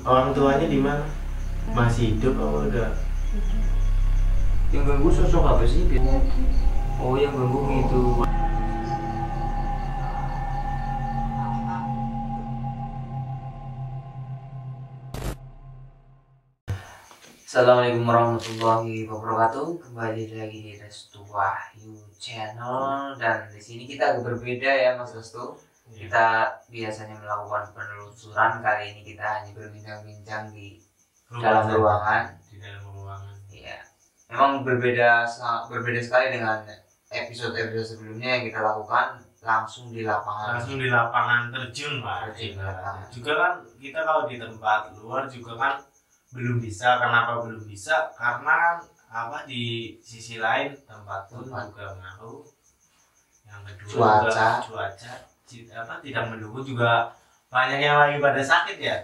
Orang tuanya di mana? Masih hidup apa udah? Yang ganggu sosok apa sih? Oh, yang ganggu gitu. Assalamualaikum warahmatullahi wabarakatuh. Kembali lagi di Restu Wahyu Channel, dan di sini kita agak berbeda ya Mas Restu. Kita biasanya melakukan penelusuran, kali ini kita hanya berbincang-bincang di dalam ruangan. Di dalam ruangan. Iya. Memang berbeda sekali dengan episode-episode sebelumnya yang kita lakukan langsung di lapangan. Langsung di lapangan terjun, Pak. Juga kan kita kalau di tempat luar juga kan belum bisa. Kenapa belum bisa? Karena kan di sisi lain tempat pun juga ngaruh. Yang kedua cuaca tidak mendukung, juga banyak yang lagi pada sakit ya.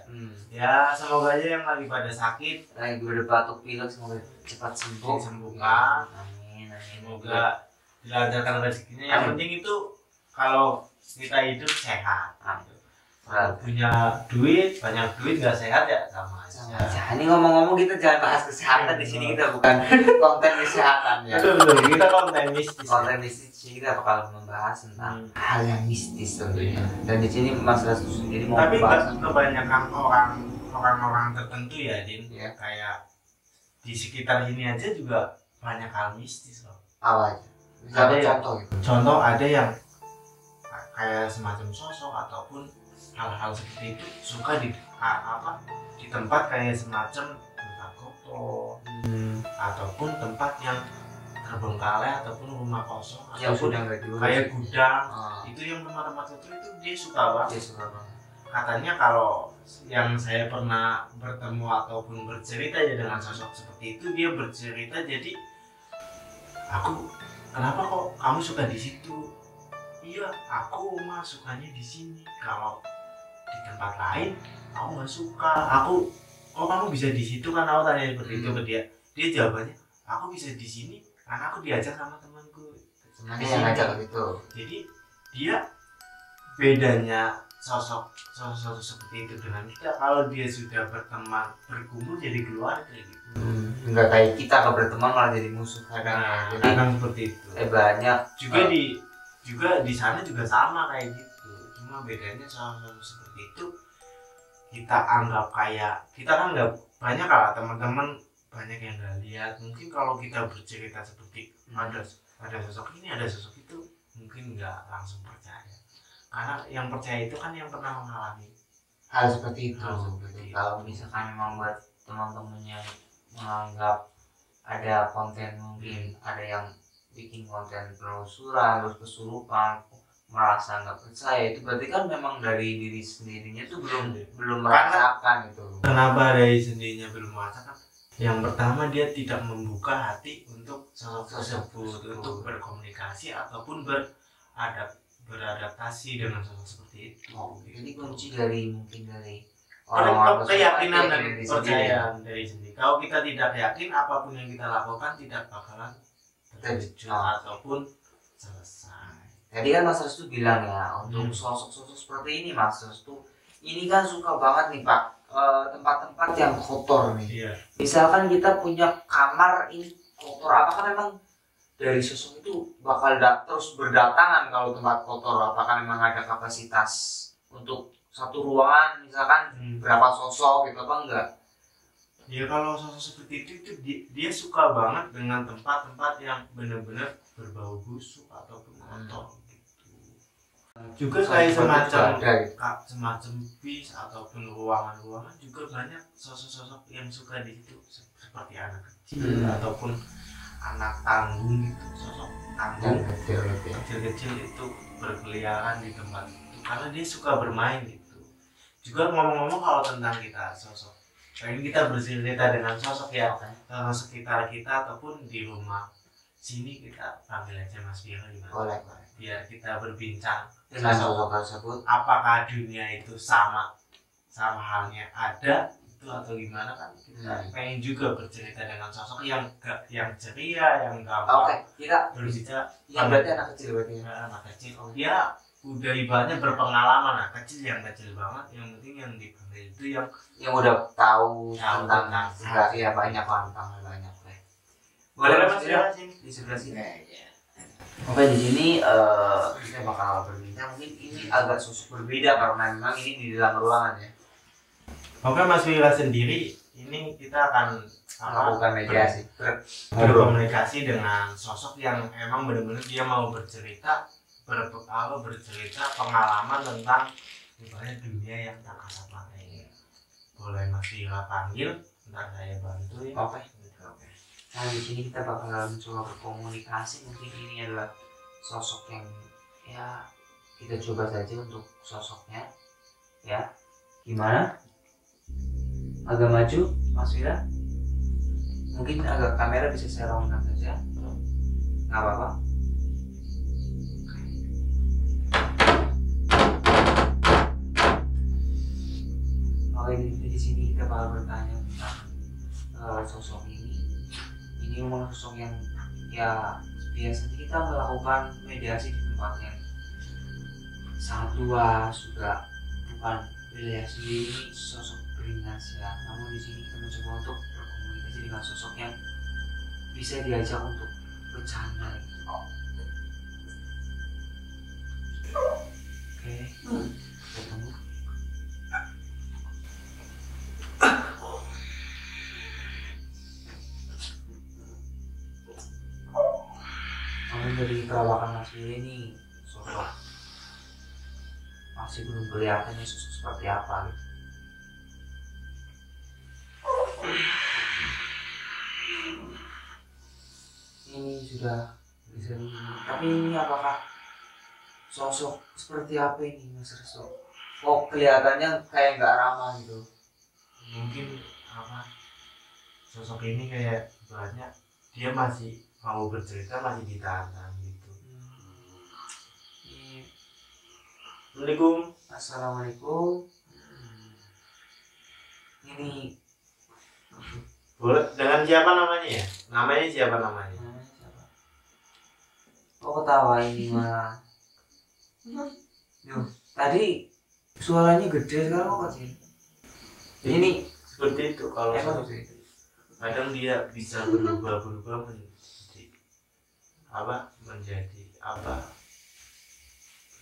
Ya semoga aja yang lagi pada sakit, lagi pada batuk pilek, semoga cepat sembuh. Disembuhkan. Amin. Semoga dilancarkan rezekinya. Yang penting itu kalau kita hidup sehat. Kalau punya duit, banyak duit nggak sehat ya sama aja. Ini ngomong-ngomong kita jangan bahas kesehatan di sini, kita bukan konten kesehatan ya. Betul, kita konten mistis. Konten mistis kita bakal membahas tentang hal yang mistis tentunya. Dan di sini Mas Restu sendiri mau membahas. Tapi kebanyakan orang-orang tertentu ya, Din, ya, kayak di sekitar ini aja juga banyak hal mistis loh. Apa aja? Ada contoh gitu. Contoh ada yang kayak semacam sosok ataupun hal-hal seperti itu suka di tempat kayak semacam tempat kotor, ataupun tempat yang terbengkalai, ataupun rumah kosong, ataupun kayak gudang. Itu yang tempat-tempat itu dia suka banget. Katanya kalau yang saya pernah bertemu ataupun bercerita ya dengan sosok seperti itu, dia bercerita, jadi kenapa kok kamu suka di situ? Iya, aku mah sukanya di sini. Kalau di tempat lain aku nggak suka. Kok kamu bisa di situ? Kan aku tanya seperti itu ke dia. Dia jawabannya, aku bisa di sini karena aku diajak sama temanku. Yang ngajak gitu. Jadi dia, bedanya sosok seperti itu dengan kita, kalau dia sudah berteman, berkumpul jadi keluarga gitu. Enggak kayak kita kalau berteman malah jadi musuh kadang. Kadang seperti itu. Banyak juga di sana juga sama kayak gitu. Cuma bedanya sosok seperti itu kita anggap kayak, kita kan nggak banyak lah teman-teman, banyak yang nggak lihat. Mungkin kalau kita bercerita seperti ada sosok ini, ada sosok itu, mungkin nggak langsung percaya. Karena yang percaya itu kan yang pernah mengalami hal seperti itu. Kalau misalkan memang buat teman-temannya menganggap ada konten, mungkin ada yang bikin konten penelusuran terus kesurupan, merasa nggak percaya, itu berarti kan memang dari diri sendirinya tuh belum merasakan itu. Kenapa dari sendirinya belum merasakan? Yang pertama, dia tidak membuka hati untuk sosok tersebut, untuk berkomunikasi ataupun beradaptasi dengan sosok seperti itu. Jadi kunci dari keyakinan dan kepercayaan dari sendiri. Kalau kita tidak yakin, apapun yang kita lakukan tidak bakalan terwujud ataupun selesai. Tadi kan Mas Restu bilang ya, untuk sosok-sosok seperti ini, Mas Restu ini kan suka banget nih Pak, tempat-tempat yang kotor nih. Iya. Misalkan kita punya kamar ini kotor, apakah memang dari sosok itu bakal terus berdatangan kalau tempat kotor? Apakah memang ada kapasitas untuk satu ruangan misalkan berapa sosok gitu apa enggak? Ya kalau sosok seperti itu dia suka banget dengan tempat-tempat yang benar-benar berbau busuk ataupun kotor gitu. Juga kayak semacam bis ataupun ruangan-ruangan juga banyak sosok-sosok yang suka di situ, seperti anak kecil ataupun anak tanggung gitu, sosok tanggung kecil-kecil itu berkeliaran di tempat itu karena dia suka bermain gitu. Juga ngomong-ngomong kalau tentang kita sosok, pengen kita bercerita dengan sosok ya, sekitar kita ataupun di rumah sini, kita panggil aja Mas Biro gimana? Boleh. Biar kita berbincang dengan sosok tersebut. Apakah dunia itu sama halnya ada itu atau gimana, kan kita pengen juga bercerita dengan sosok yang ceria, yang gampang. Kita berbicara. Yang berarti anak kecil berarti. Anak kecil. Dia udah ibaratnya berpengalaman, nah kecil banget, yang penting yang dipanggil itu yang udah tahu tentang tentang ya banyak banyak. boleh Boleh mas Mas ya di sebelah sini. Ya. Oke, di sini kita bakal berbincang, mungkin ini agak sosok berbeda karena memang ini di dalam ruangan ya. Oke Mas Wira sendiri, ini kita akan Melakukan mediasi, berkomunikasi dengan sosok yang emang benar-benar dia mau bercerita pengalaman tentang misalnya dunia yang tak kasat mata ini. Boleh Mas Wira panggil, ntar saya bantu ya. Oke. Nah di sini kita bakal mencoba berkomunikasi, mungkin ini adalah sosok yang ya kita coba saja untuk sosoknya ya. Gimana? Agak maju Mas Wira? Mungkin agak kamera bisa saya roundkan saja, nggak apa-apa. Oke, di sini kita bakal bertanya tentang sosok ini. Ini memang sosok yang ya biasanya kita melakukan mediasi di tempat yang sangat luas, juga bukan wilayah sendiri, ini sosok beringas ya. Namun di sini kita mencoba untuk berkomunikasi dengan sosok yang bisa diajak untuk bercanda gitu. Oke, ketemu. Namun dari perawakan Mas Willy ini sosok masih belum kelihatan ya sosok seperti apa gitu. Ini sudah bisa tapi ini apakah sosok seperti apa ini Mas Resto? Kok kelihatannya kayak nggak ramah gitu? Mungkin sosok ini kayak banyak dia masih mau bercerita, masih ditahan gitu. Assalamualaikum. Ini boleh dengan siapa namanya ya? Namanya siapa namanya? Oh ketawa ini mah. Yo, tadi suaranya gede, sekarang kok kecil. Ini seperti itu kalau seperti itu. kadang dia bisa berubah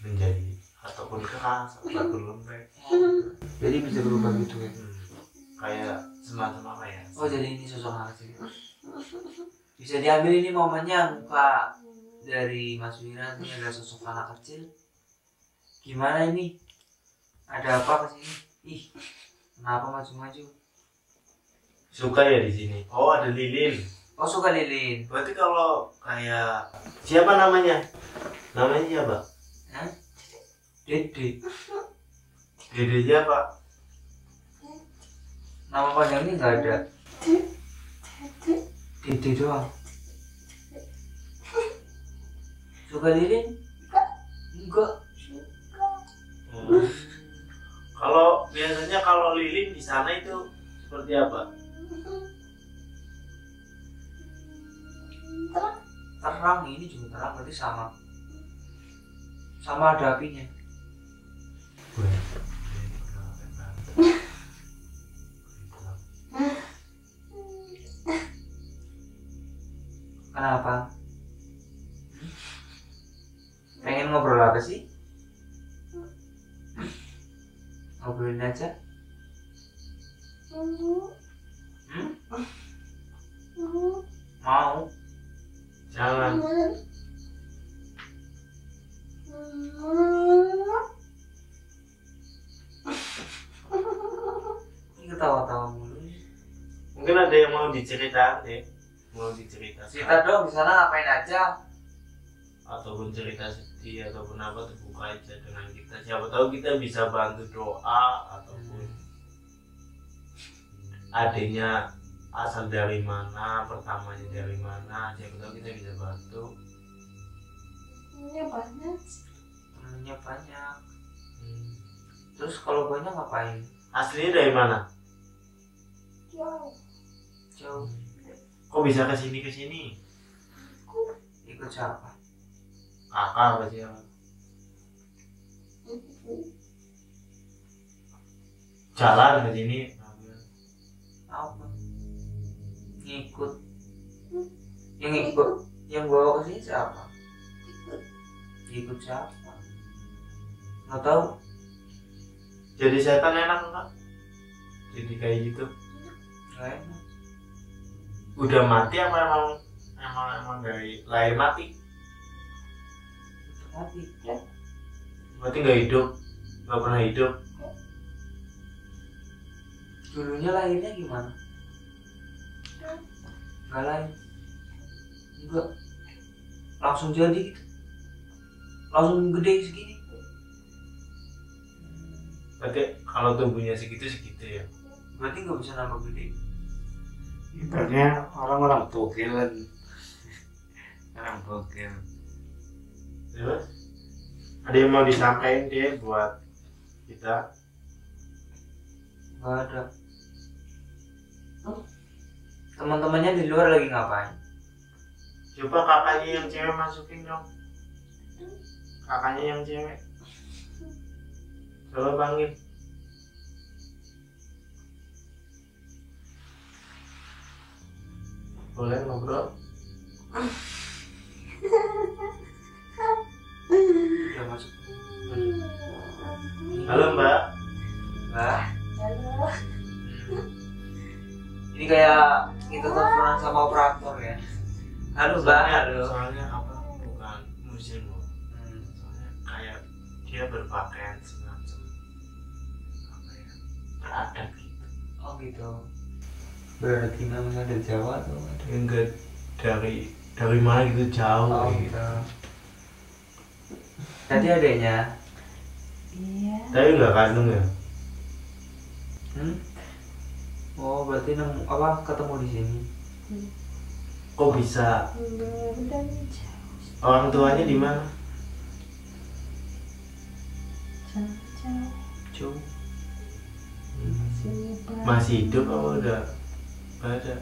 menjadi ataupun keras ataupun lembek. Jadi bisa berubah gitu ya. Kayak semacam apa ya? Oh jadi ini sosok anak kecil. Bisa diambil ini momennya muka dari Mas Wira, ini adalah sosok anak kecil. Gimana ini? Ada apa kesini? Ih, kenapa maju-maju? Suka ya di sini. Oh ada lilin. Oh suka lilin. Berarti kalau kayak siapa namanya? Namanya siapa? Hah? Dede. Dede siapa? Nama panjangnya nggak ada. Dede doang. Suka lilin? Enggak. Kalau biasanya kalau lilin di sana itu seperti apa? Terang, ini juga terang, berarti sama ada apinya. Kenapa? Pengen ngobrol apa sih? Ngobrolin aja. Mau? Jangan. Ini ketawa-tawa mulu. Mungkin ada yang mau diceritakan deh. Mau diceritakan. Cerita dong, di sana ngapain aja? Ataupun cerita sedih ataupun apa, terbuka aja dengan kita. Siapa tahu kita bisa bantu doa ataupun adanya asal dari mana, pertamanya dari mana, siapa tahu kita bisa bantu. Temennya banyak. Terus kalau banyak ngapain? Aslinya dari mana? Jauh. Kok bisa kesini? Ikut siapa? Kakak apa siapa? jalan ke sini Apa? Ngikut. Yang ngikut, yang bawa ke sini siapa? Ikut siapa? Nggak tahu. jadi setan enak enggak jadi kayak gitu Nggak enak. udah mati apa emang dari lahir mati Mati. berarti nggak hidup nggak pernah hidup Dulunya lahirnya gimana? Nggak lahir. Enggak. Langsung jadi gitu. Langsung gede segini. berarti kalau tubuhnya segitu ya Berarti nggak bisa nambah gede. Ibaratnya orang-orang bogelan. Orang bogel. terus ada yang mau disampaikan dia buat kita Nggak ada. Teman-temannya di luar lagi ngapain? coba kakaknya yang cewek masukin dong kakaknya yang cewek coba panggil boleh ngobrol Udah masuk. halo mbak Mbak. Ini kayak kita teleponan sama operator ya. Halo Mbak, halo. soalnya apa bukan musim loh soalnya kayak dia berpakaian semacam apa ya beradat gitu Oh gitu. Berarti namanya ada Jawa tuh. enggak dari mana gitu jauh Oh gitu. gitu. Tadi adanya. Iya. Tapi nggak kandung ya? Oh berarti nemu apa ketemu di sini? Kok bisa? Udah jauh. Orang tuanya di mana? Jauh. Jauh. Sini Pak. Masih hidup apa udah? Ada.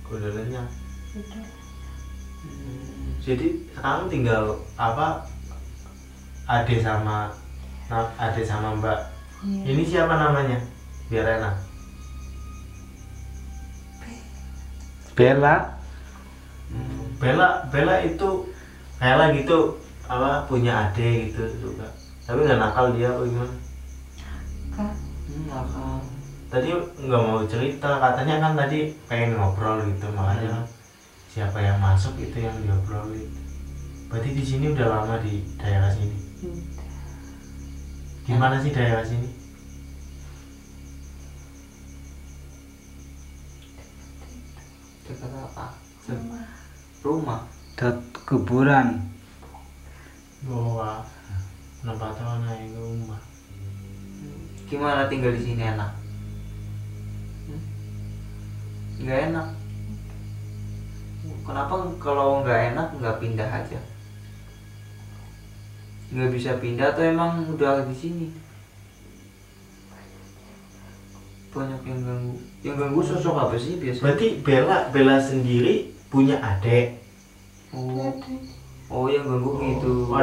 Udah lenyap. Udah. Jadi sekarang tinggal apa? Ade sama Mbak. Iya. Ini siapa namanya? Biar enak. Bella. Bella itu Bella gitu apa punya ade gitu juga. Tapi nggak nakal dia apa gimana? Kak. Nakal. Tadi nggak mau cerita katanya kan tadi pengen ngobrol gitu makanya siapa yang masuk itu yang diobrolin. Berarti di sini udah lama di daerah sini. Gimana sih daerah sini? Dekat apa? Rumah. Rumah. Dot kuburan. Wah, kenapa tahu naik ke rumah? Gimana tinggal di sini enak? Nggak enak. Kenapa kalau nggak enak nggak pindah aja? Nggak bisa pindah atau emang udah di sini? Banyak yang ganggu. Yang ganggu sosok apa sih biasanya? Berarti Bella sendiri punya adik. Oh yang ganggu gitu.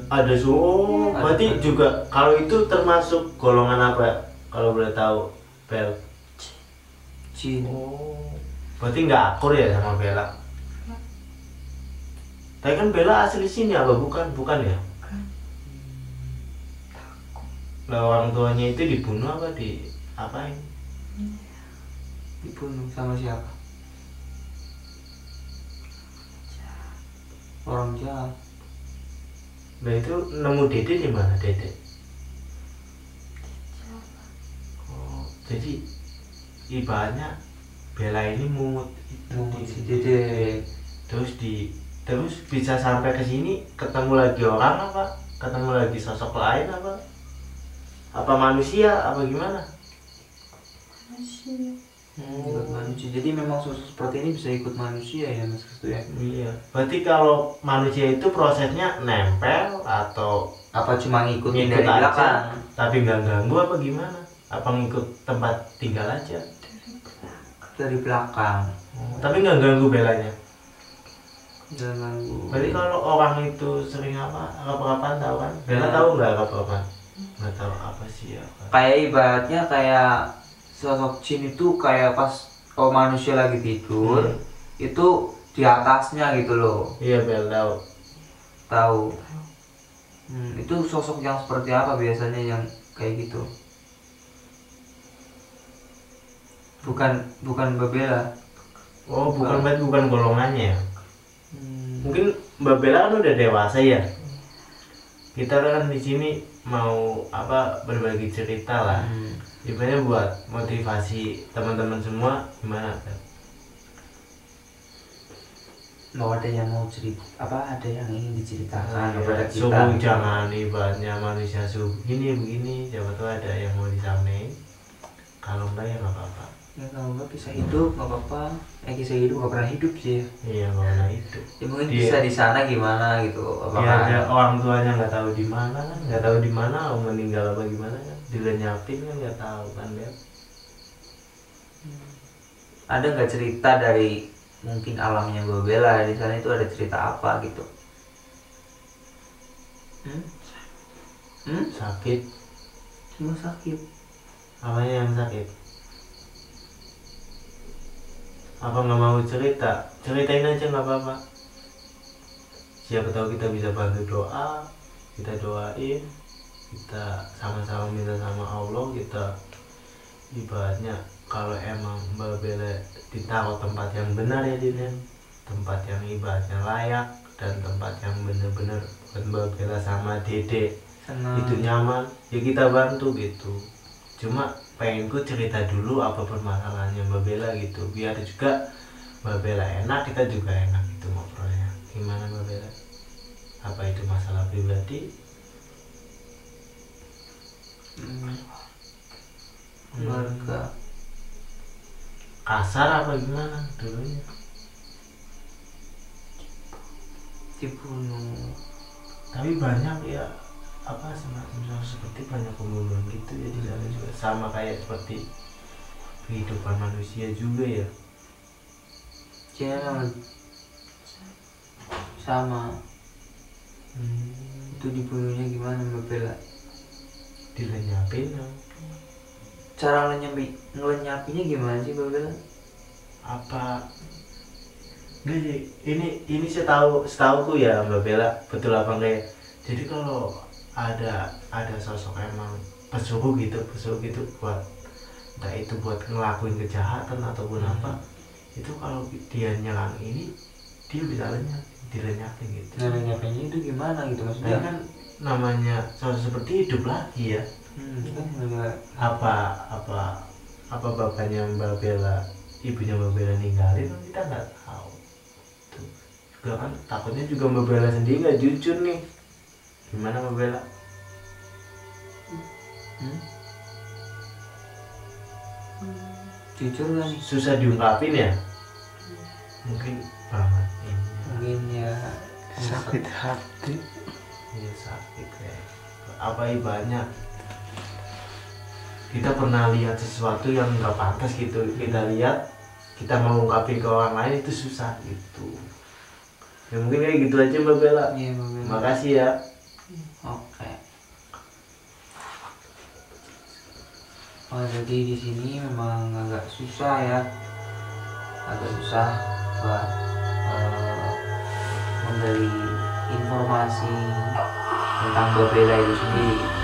Ada suhu. Berarti juga kalau itu termasuk golongan apa? Kalau boleh tahu, Bel. Jin. Oh, berarti nggak akur ya sama Bella? Tapi kan Bella asli sini apa bukan? Bukan ya? Lah orang tuanya itu dibunuh apa di apain? Dibunuh sama siapa? Orang jahat. Nah itu nemu Dede di mana Dede? Oh, jadi ibaratnya Bella ini mungut itu Si Dede. terus bisa sampai ke sini ketemu lagi orang apa? Ketemu lagi sosok lain apa? Apa manusia apa gimana? Masih. Ikut manusia. Jadi memang sosok seperti ini bisa ikut manusia ya Mas Kristo ya? Iya. Berarti kalau manusia itu prosesnya nempel atau Apa cuma ngikutin ngikut dari aja, belakang? tapi nggak ganggu apa gimana? Apa ngikut tempat tinggal aja? Dari belakang. Tapi nggak ganggu Belanya. Dan ganggu. Berarti kalau orang itu sering apa? Apa-apaan tahu kan? Bella tahu nggak apa-apa? nggak tahu apa sih ya. Kayak ibaratnya kayak sosok jin itu kayak pas manusia lagi tidur itu di atasnya gitu loh. Iya Bel, Tahu. Itu sosok yang seperti apa biasanya yang kayak gitu? Bukan Mbak Bella. Oh bukan golongannya ya. Mungkin Mbak Bella kan udah dewasa ya. Kita kan di sini mau berbagi cerita lah. Ibaratnya buat motivasi teman-teman semua gimana kan? Mau ada yang mau cerita ada yang ingin diceritakan kepada kita. Subuh jangan ibaratnya manusia subuh begini siapa tahu ada yang mau disampaikan. Kalau enggak ya nggak apa-apa. Ya kalau enggak kisah hidup nggak apa-apa. Kisah hidup nggak pernah hidup sih. Iya nggak pernah hidup. Ya mungkin bisa di sana gimana gitu. Dia ada orang tuanya nggak tahu di mana kan, nggak tahu di mana meninggal apa gimana kan, dilenyapin kan nggak tahu kan ya. Ada nggak cerita dari mungkin alamnya Mbak Bella di sana itu ada cerita apa gitu? Sakit. Cuma sakit. Apanya yang sakit? Apa nggak mau cerita? Ceritain aja nggak apa-apa. Siapa tahu kita bisa bantu doa, kita doain, kita sama-sama minta sama Allah, kita ibaratnya kalau emang Mbak Bella ditaruh tempat yang benar ya Dinen, tempat yang ibaratnya layak dan tempat yang benar-benar buat Mbak Bella sama Dede itu nyaman, ya kita bantu gitu. Cuma pengenku cerita dulu apa permasalahannya Mbak Bella gitu, biar juga Mbak Bella enak, kita juga enak gitu ngobrolnya. Gimana Mbak Bella? Apa itu masalah pribadi? Keluarga. Kasar apa gimana dulunya? Dibunuh. Tapi banyak ya semacam seperti banyak pembunuhan gitu ya di sana juga, sama kayak seperti kehidupan manusia juga ya. Jangan sama. Itu dibunuhnya gimana Mbak Bella? Dilenyapin ya. Cara ngelenyapinnya gimana sih Mbak Bella? Apa enggak sih, ini setahuku ya Mbak Bella, betul apa enggak ya, jadi kalau ada sosok emang pesuruh gitu buat entah itu buat ngelakuin kejahatan ataupun apa, itu kalau dia nyerang ini dia bisa dilenyapin gitu. Ngelenyapinnya itu gimana gitu maksudnya? Dia kan namanya sosok seperti hidup lagi ya. Apa bapaknya Mbak Bella, ibunya Mbak Bella ninggalin kan kita nggak tahu. Tuh juga kan takutnya juga Mbak Bella sendiri nggak jujur nih. Gimana Mbak Bella? Jujur kan? Susah diungkapin ya? Mungkin banget ini. Mungkin ya sakit hati. Iya sakit ya. Apa ibaratnya kita pernah lihat sesuatu yang nggak pantas gitu, kita lihat, kita mau ungkapin ke orang lain itu susah gitu. Ya mungkin kayak gitu aja Mbak Bella. Iya Mbak Bella. Makasih ya. Oke. Oh jadi di sini memang agak susah ya, agak susah buat memberi informasi tentang Mbak Bella itu sendiri.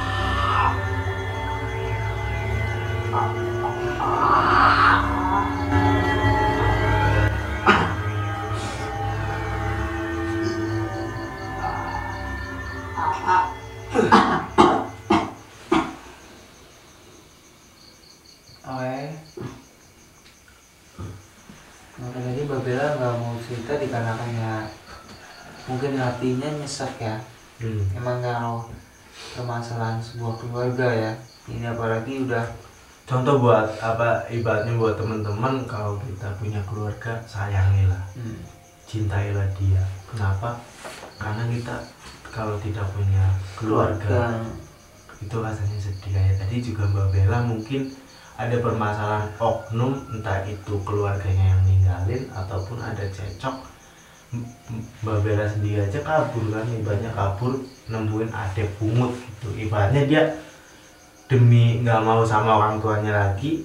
Maka tadi Mbak Bella nggak mau cerita dikarenakan ya mungkin hatinya nyesek ya. Emang ngaruh permasalahan sebuah keluarga ya. Ini apalagi udah Contoh buat ibaratnya buat teman-teman, kalau kita punya keluarga sayangilah, cintailah dia. Kenapa? Karena kita kalau tidak punya keluarga itu rasanya sedih. Kayak tadi juga Mbak Bella mungkin ada permasalahan oknum, entah itu keluarganya yang ninggalin ataupun ada cecok. Mbak Bella sendiri aja kabur kan, ibaratnya kabur nemuin adek pungut gitu. Ibaratnya dia demi nggak mau sama orang tuanya lagi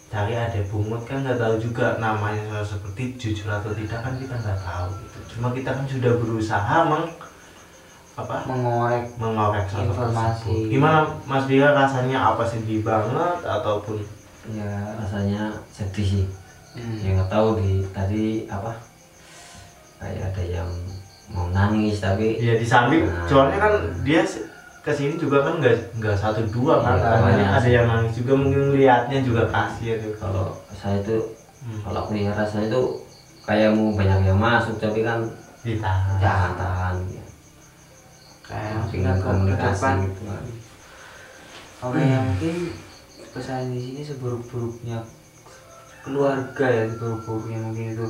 cari adek bungut, kan nggak tahu juga namanya seperti jujur atau tidak kan kita nggak tahu gitu. Cuma kita kan sudah berusaha mengorek sosok informasi. tersebut. Gimana Mas Dika rasanya, apa sedih banget ataupun Ya rasanya sedih sih. Ya nggak tahu tadi kayak ada yang mau nangis tapi ya di samping Nah. soalnya kan dia kesini juga kan nggak 1-2 kan, Iya, makanya banyak. ada yang nangis juga, mungkin lihatnya juga kasihan gitu. kalau saya tuh Hmm. kalau aku lihat rasanya tuh kayak mau banyak yang masuk tapi kan Ditahan. tahan ya. Kayak Dengan ke komunikasi depan. gitu kan. Oke, yang mungkin pesan di sini seburuk-buruknya keluarga ya, seburuk-buruknya mungkin itu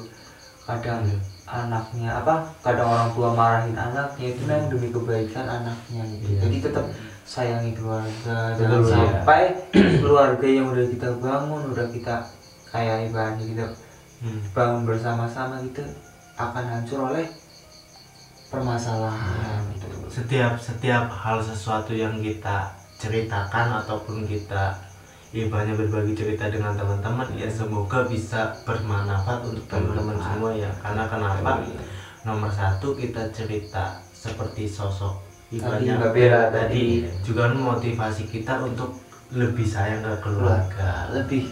kadang anaknya kadang orang tua marahin anaknya itu memang demi kebaikan anaknya gitu. Iya. Jadi tetap sayangi keluarga, Betul, jangan iya. sampai keluarga yang udah kita bangun, udah kita kayak ibaratnya kita bangun bersama-sama gitu akan hancur oleh permasalahan gitu. Setiap hal sesuatu yang kita ceritakan ataupun kita ibaratnya berbagi cerita dengan teman-teman ya semoga bisa bermanfaat untuk teman-teman semua ya. Karena kenapa? Nomor satu, kita cerita seperti sosok ibaratnya Mbak Bella tadi juga motivasi kita untuk lebih sayang ke keluarga. Lebih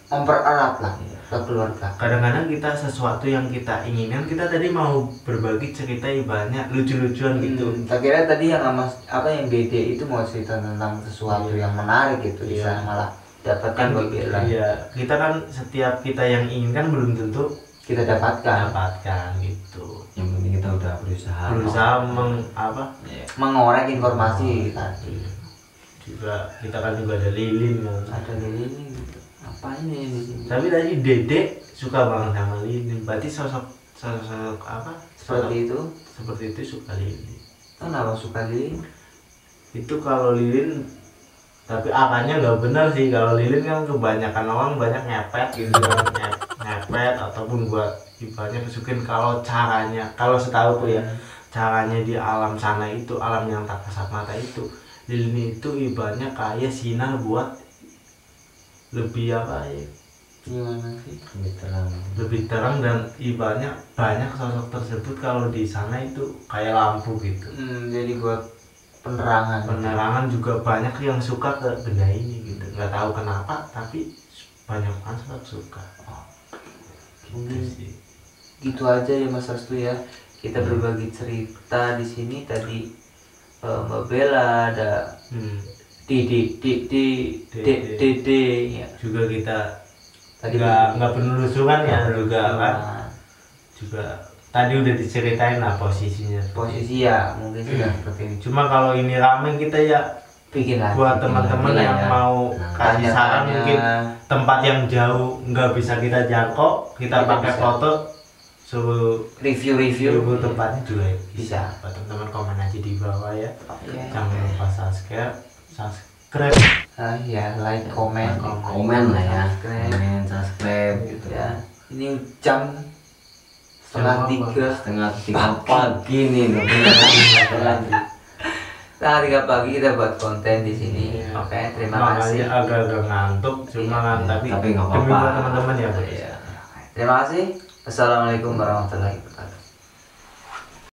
mempererat lah ke keluarga. Kadang-kadang kita sesuatu yang kita inginkan, kita tadi mau berbagi cerita ibaratnya lucu-lucuan gitu. Tak kira tadi yang yang Dede itu mau cerita tentang sesuatu yang menarik gitu, Iya. bisa malah dapatkan Kan Mbak Bella. iya, kita kan setiap kita yang inginkan belum tentu Kita dapatkan gitu. Yang penting kita udah berusaha Berusaha mengorek informasi tadi. juga kita kan juga ada lilin kan. Ada ini gitu. Apa ini di sini? Tapi tadi Dede suka banget sama lilin. Berarti sosok Seperti itu. seperti itu suka lilin. Kenapa suka lilin? Itu kalau lilin, tapi akanya nggak benar sih. Kalau lilin kan kebanyakan orang banyak ngepet gitu kan, ngepet ataupun buat ibaratnya kesukin. Kalau setahu aku ya, caranya di alam sana itu, alam yang tak kasat mata itu, lilin itu ibaratnya kayak sinar buat lebih Gimana sih? lebih terang dan ibaratnya banyak sosok tersebut kalau di sana itu kayak lampu gitu. Jadi buat penerangan Juga banyak yang suka ke benda ini gitu, nggak tahu kenapa tapi banyak orang suka. Mungkin sih. gitu aja ya Mas Restu ya. Kita berbagi cerita di sini tadi. Mbak Bella ada Dede ya. Juga kita Tadi nggak penelusuran ya juga kan, Nah, juga tadi udah diceritain lah posisinya. posisi ya mungkin sudah seperti ini. Cuma kalau ini ramai kita ya Bikin lagi. buat teman-teman lagi lah yang ya. mau kasih saran Tanya-tanya. mungkin tempat yang jauh nggak bisa kita jangkau, kita Kita pakai bisa. foto suruh Review. review tempatnya juga Bisa. Buat teman-teman komen aja di bawah ya. Ya. Jangan lupa subscribe. Ya, like, komen komen lah ya, subscribe. subscribe gitu Ya, ini jam setengah tiga pagi nih loh. Setengah 3 pagi kita buat konten di sini. Iya. Oke, terima kasih. Makanya agak-agak ngantuk, cuma kan tapi Tapi nggak demi apa-apa. buat teman-teman ya. Terima kasih. Assalamualaikum warahmatullahi wabarakatuh.